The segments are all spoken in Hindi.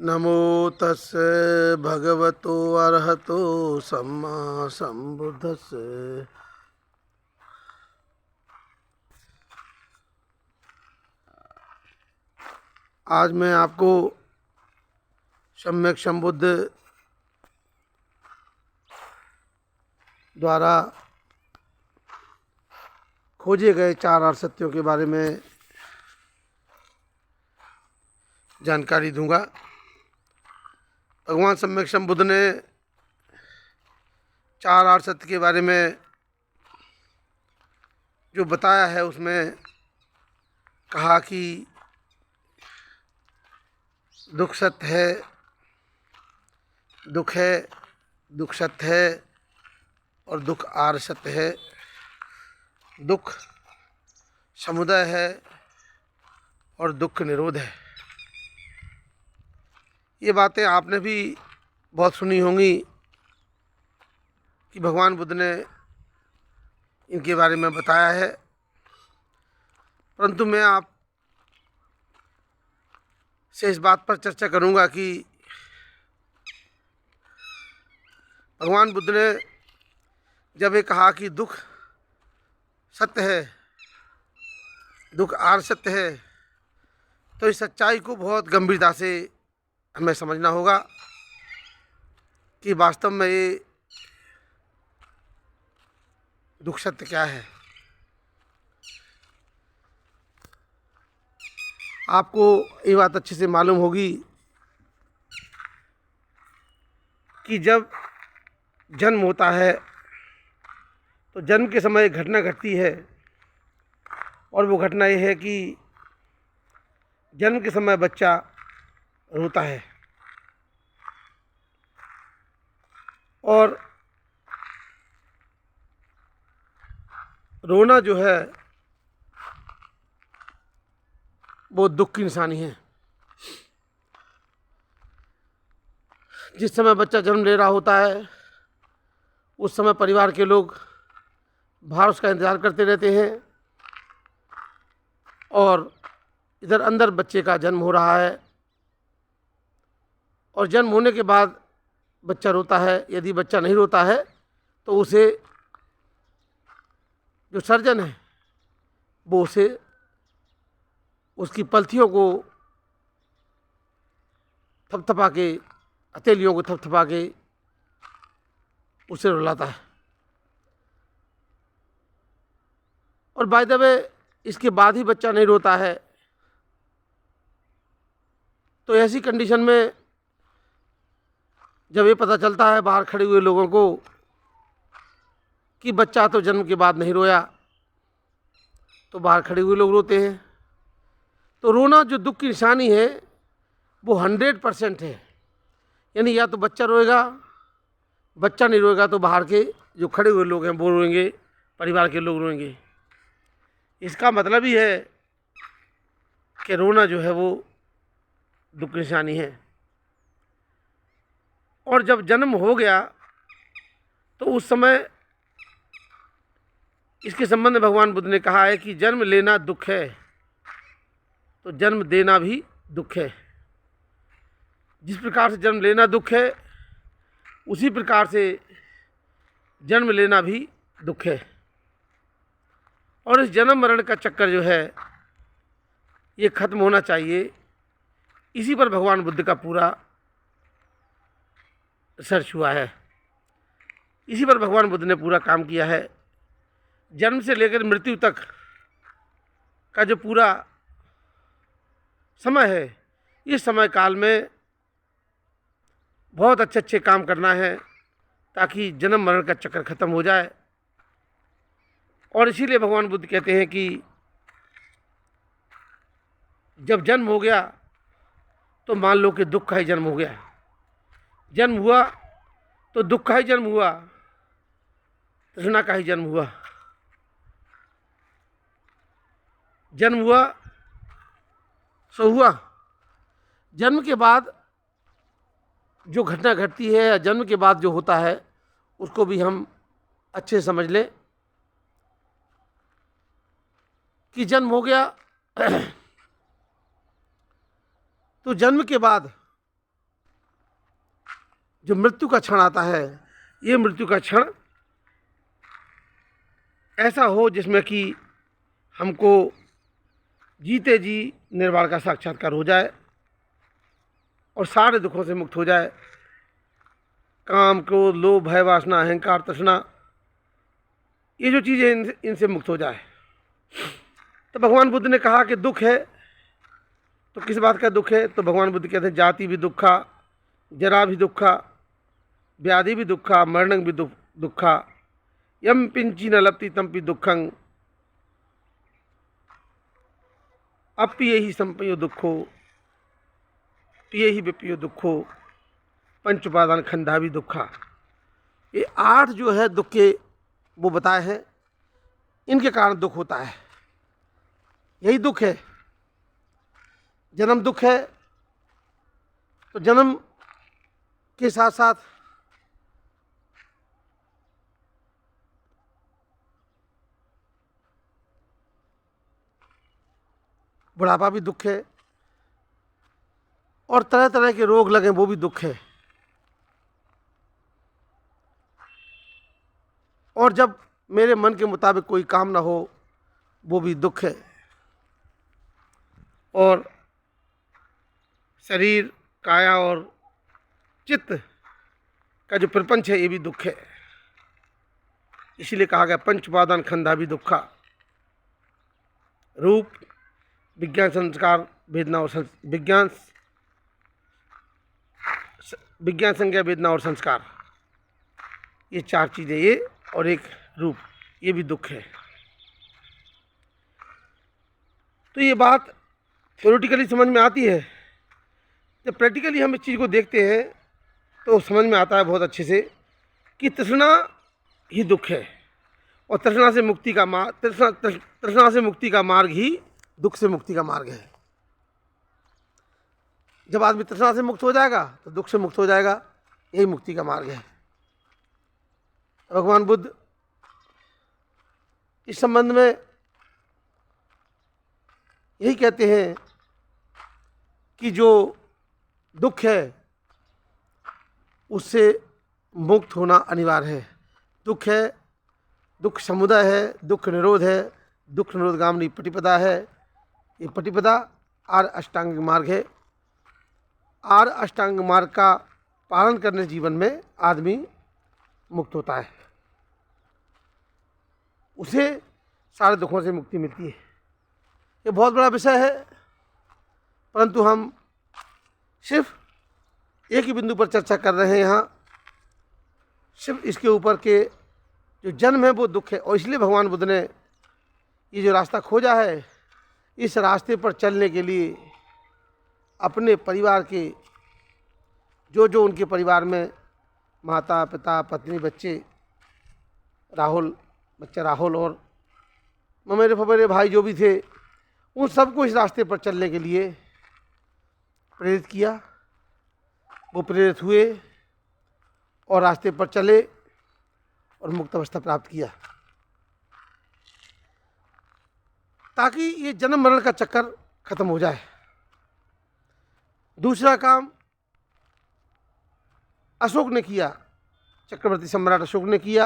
नमो तस्से भगवतो अरहतो सम्मा सम्बुद्धस्से। आज मैं आपको सम्यक संबुद्ध द्वारा खोजे गए चार आर्य सत्यों के बारे में जानकारी दूंगा। भगवान सम्यक संबुद्ध ने चार आर्य सत्य के बारे में जो बताया है उसमें कहा कि दुख सत्य है, दुख है, दुख सत्य है और दुख आर्य सत्य है। दुख समुदय है और दुख निरोध है। ये बातें आपने भी बहुत सुनी होंगी कि भगवान बुद्ध ने इनके बारे में बताया है, परंतु मैं आप से इस बात पर चर्चा करूंगा कि भगवान बुद्ध ने जब ये कहा कि दुख सत्य है, दुख आर्य सत्य है, तो इस सच्चाई को बहुत गंभीरता से हमें समझना होगा कि वास्तव में ये दुख सत्य क्या है। आपको ये बात अच्छे से मालूम होगी कि जब जन्म होता है तो जन्म के समय एक घटना घटती है, और वो घटना ये है कि जन्म के समय बच्चा रोता है और रोना जो है वो दुख की निशानी है। जिस समय बच्चा जन्म ले रहा होता है उस समय परिवार के लोग बाहर उसका इंतज़ार करते रहते हैं, और इधर अंदर बच्चे का जन्म हो रहा है, और जन्म होने के बाद बच्चा रोता है। यदि बच्चा नहीं रोता है तो उसे जो सर्जन है वो उसे उसकी पलथियों को थपथपा के, हथेलियों को थपथपा के उसे रुलाता है। और बाय द वे इसके बाद ही बच्चा नहीं रोता है, तो ऐसी कंडीशन में जब ये पता चलता है बाहर खड़े हुए लोगों को कि बच्चा तो जन्म के बाद नहीं रोया, तो बाहर खड़े हुए लोग रोते हैं। तो रोना जो दुख की निशानी है वो 100% है। यानी या तो बच्चा रोएगा, बच्चा नहीं रोएगा तो बाहर के जो खड़े हुए लोग हैं वो रोएंगे, परिवार के लोग रोएंगे। इसका मतलब ही है कि रोना जो है वो दुख की निशानी है। और जब जन्म हो गया तो उस समय इसके संबंध में भगवान बुद्ध ने कहा है कि जन्म लेना दुख है तो जन्म देना भी दुख है। जिस प्रकार से जन्म लेना दुख है उसी प्रकार से जन्म लेना भी दुख है। और इस जन्म मरण का चक्कर जो है ये खत्म होना चाहिए। इसी पर भगवान बुद्ध का पूरा रिसर्च हुआ है, इसी पर भगवान बुद्ध ने पूरा काम किया है। जन्म से लेकर मृत्यु तक का जो पूरा समय है, इस समय काल में बहुत अच्छे अच्छे काम करना है ताकि जन्म मरण का चक्कर खत्म हो जाए। और इसीलिए भगवान बुद्ध कहते हैं कि जब जन्म हो गया तो मान लो कि दुख का ही जन्म हो गया। जन्म हुआ तो दुख का ही जन्म हुआ, तृष्णा का ही जन्म हुआ। जन्म हुआ सो हुआ। जन्म के बाद जो घटना घटती है या जन्म के बाद जो होता है उसको भी हम अच्छे से समझ लें कि जन्म हो गया तो जन्म के बाद जो मृत्यु का क्षण आता है, ये मृत्यु का क्षण ऐसा हो जिसमें कि हमको जीते जी निर्वाण का साक्षात्कार हो जाए और सारे दुखों से मुक्त हो जाए। काम, क्रोध, लोभ, भय, वासना, अहंकार, तृष्णा, ये जो चीज़ें इनसे मुक्त हो जाए। तो भगवान बुद्ध ने कहा कि दुख है, तो किस बात का दुख है? तो भगवान बुद्ध कहते हैं जाति भी दुखा, जरा भी दुखा, व्याधि भी दुखा, मरणं भी दुखा, यम पिंची न लपति तमपि दुखं, अप्रिय ही संपयो दुखो, प्रिय ही विप्रियो दुखो, पंच उपादान खंडा भी दुखा। ये 8 जो है दुख के वो बताए हैं, इनके कारण दुख होता है। यही दुख है, जन्म दुख है, तो जन्म के साथ साथ बुढ़ापा भी दुख है, और तरह तरह के रोग लगे वो भी दुख है। और जब मेरे मन के मुताबिक कोई काम ना हो वो भी दुख है। और शरीर, काया और चित्त का जो प्रपंच है ये भी दुख है। इसीलिए कहा गया पंच उपादान खंडा भी दुखा। रूप, विज्ञान, संस्कार, वेदना और विज्ञान संज्ञा, वेदना और संस्कार, ये 4 चीज़ें, ये और एक रूप, ये भी दुख है। तो ये बात थ्योरेटिकली समझ में आती है, जब प्रैक्टिकली हम इस चीज़ को देखते हैं तो समझ में आता है बहुत अच्छे से कि तृष्णा ही दुख है, और तृष्णा से मुक्ति का मार्ग, तृष्णा से मुक्ति का मार्ग ही दुख से मुक्ति का मार्ग है। जब आदमी तृष्णा से मुक्त हो जाएगा तो दुख से मुक्त हो जाएगा, यही मुक्ति का मार्ग है। भगवान बुद्ध इस संबंध में यही कहते हैं कि जो दुख है उससे मुक्त होना अनिवार्य है। दुख है, दुख समुदय है, दुख निरोध है, दुख निरोधगामिनी पटिपदा है। ये पटिपदा आर्य अष्टांग मार्ग है। आर्य अष्टांग मार्ग का पालन करने से जीवन में आदमी मुक्त होता है, उसे सारे दुखों से मुक्ति मिलती है। ये बहुत बड़ा विषय है, परंतु हम सिर्फ एक ही बिंदु पर चर्चा कर रहे हैं यहाँ, सिर्फ इसके ऊपर के जो जन्म है वो दुख है। और इसलिए भगवान बुद्ध ने ये जो रास्ता खोजा है, इस रास्ते पर चलने के लिए अपने परिवार के जो उनके परिवार में माता, पिता, पत्नी, बच्चा राहुल और ममेरे फमेरे भाई जो भी थे, उन सबको इस रास्ते पर चलने के लिए प्रेरित किया। वो प्रेरित हुए और रास्ते पर चले और मुक्त अवस्था प्राप्त किया, ताकि ये जन्म मरण का चक्कर खत्म हो जाए। दूसरा काम अशोक ने किया, चक्रवर्ती सम्राट अशोक ने किया,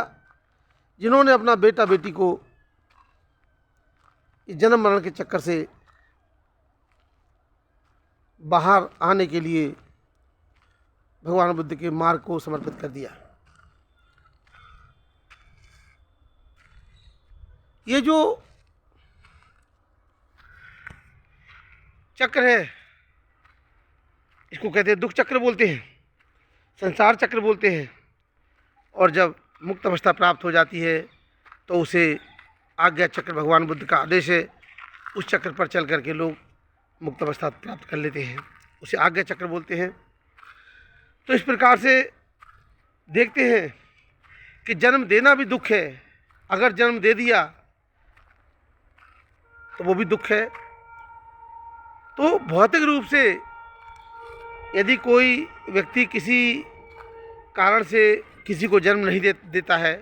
जिन्होंने अपना बेटा बेटी को इस जन्म मरण के चक्कर से बाहर आने के लिए भगवान बुद्ध के मार्ग को समर्पित कर दिया। ये जो चक्र है, इसको कहते हैं दुख चक्र बोलते हैं, संसार चक्र बोलते हैं। और जब मुक्त अवस्था प्राप्त हो जाती है तो उसे आज्ञा चक्र, भगवान बुद्ध का आदेश है, उस चक्र पर चल करके लोग मुक्त अवस्था प्राप्त कर लेते हैं, उसे आज्ञा चक्र बोलते हैं। तो इस प्रकार से देखते हैं कि जन्म देना भी दुख है। अगर जन्म दे दिया तो वो भी दुख है। तो भौतिक रूप से यदि कोई व्यक्ति किसी कारण से किसी को जन्म नहीं देता है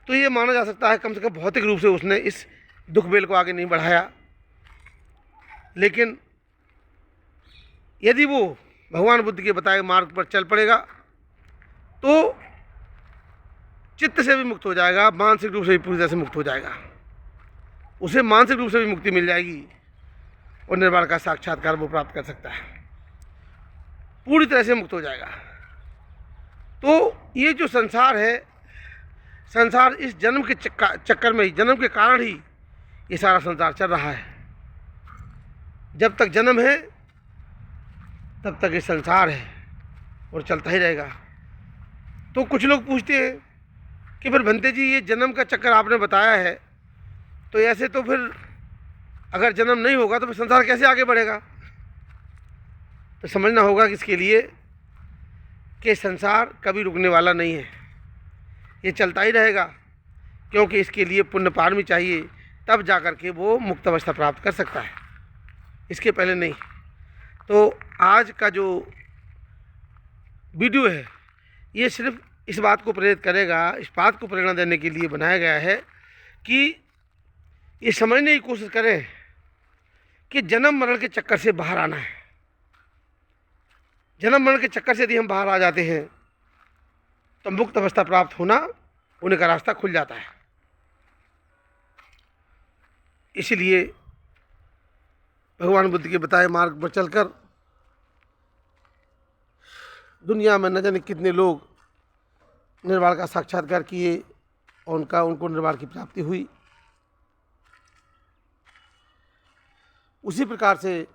तो ये माना जा सकता है कम से कम भौतिक रूप से उसने इस दुख बेल को आगे नहीं बढ़ाया। लेकिन यदि वो भगवान बुद्ध के बताए मार्ग पर चल पड़ेगा तो चित्त से भी मुक्त हो जाएगा, मानसिक रूप से भी पूरी तरह से मुक्त हो जाएगा। उसे मानसिक रूप से भी मुक्ति मिल जाएगी और निर्वाण का साक्षात्कार वो प्राप्त कर सकता है, पूरी तरह से मुक्त हो जाएगा। तो ये जो संसार है, संसार इस जन्म के चक्कर में ही, जन्म के कारण ही ये सारा संसार चल रहा है। जब तक जन्म है तब तक ये संसार है और चलता ही रहेगा। तो कुछ लोग पूछते हैं कि फिर भंते जी ये जन्म का चक्कर आपने बताया है, तो ऐसे तो फिर अगर जन्म नहीं होगा तो फिर संसार कैसे आगे बढ़ेगा? तो समझना होगा कि इसके लिए कि संसार कभी रुकने वाला नहीं है, ये चलता ही रहेगा, क्योंकि इसके लिए पुण्य पारमी चाहिए, तब जा कर के वो मुक्त अवस्था प्राप्त कर सकता है, इसके पहले नहीं। तो आज का जो वीडियो है ये सिर्फ इस बात को प्रेरित करेगा, इस बात को प्रेरणा देने के लिए बनाया गया है कि ये समझने की कोशिश करें कि जन्म मरण के चक्कर से बाहर आना है। जन्म मरण के चक्कर से यदि हम बाहर आ जाते हैं तो मुक्त अवस्था प्राप्त होने का रास्ता खुल जाता है। इसीलिए भगवान बुद्ध के बताए मार्ग पर चलकर दुनिया में न जाने कितने लोग निर्वाण का साक्षात्कार किए और उनको निर्वाण की प्राप्ति हुई। उसी प्रकार से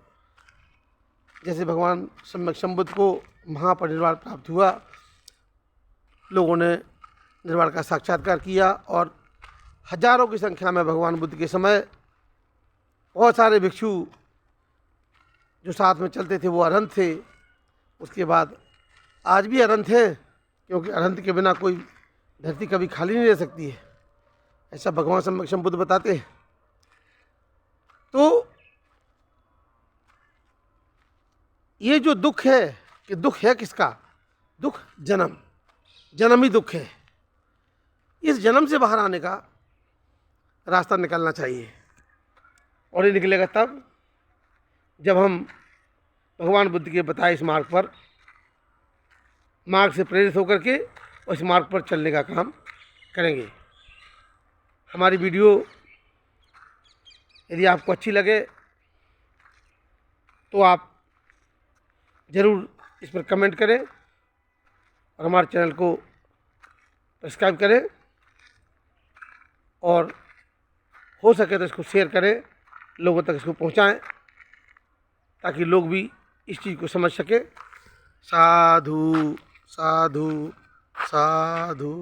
जैसे भगवान सम्यक संबुद्ध को महापरिनिर्वाण प्राप्त हुआ, लोगों ने निर्वाण का साक्षात्कार किया और हजारों की संख्या में भगवान बुद्ध के समय बहुत सारे भिक्षु जो साथ में चलते थे वो अरहंत थे। उसके बाद आज भी अरहंत हैं, क्योंकि अरहंत के बिना कोई धरती कभी खाली नहीं रह सकती है, ऐसा भगवान सम्यक संबुद्ध बताते हैं। तो ये जो दुख है, कि दुख है किसका? दुख जन्म ही दुख है। इस जन्म से बाहर आने का रास्ता निकलना चाहिए, और ये निकलेगा तब जब हम भगवान बुद्ध के बताए इस मार्ग से प्रेरित होकर के उस मार्ग पर चलने का काम करेंगे। हमारी वीडियो यदि आपको अच्छी लगे तो आप ज़रूर इस पर कमेंट करें और हमारे चैनल को सब्सक्राइब करें, और हो सके तो इसको शेयर करें, लोगों तक इसको पहुंचाएं, ताकि लोग भी इस चीज़ को समझ सकें। साधु साधु साधु।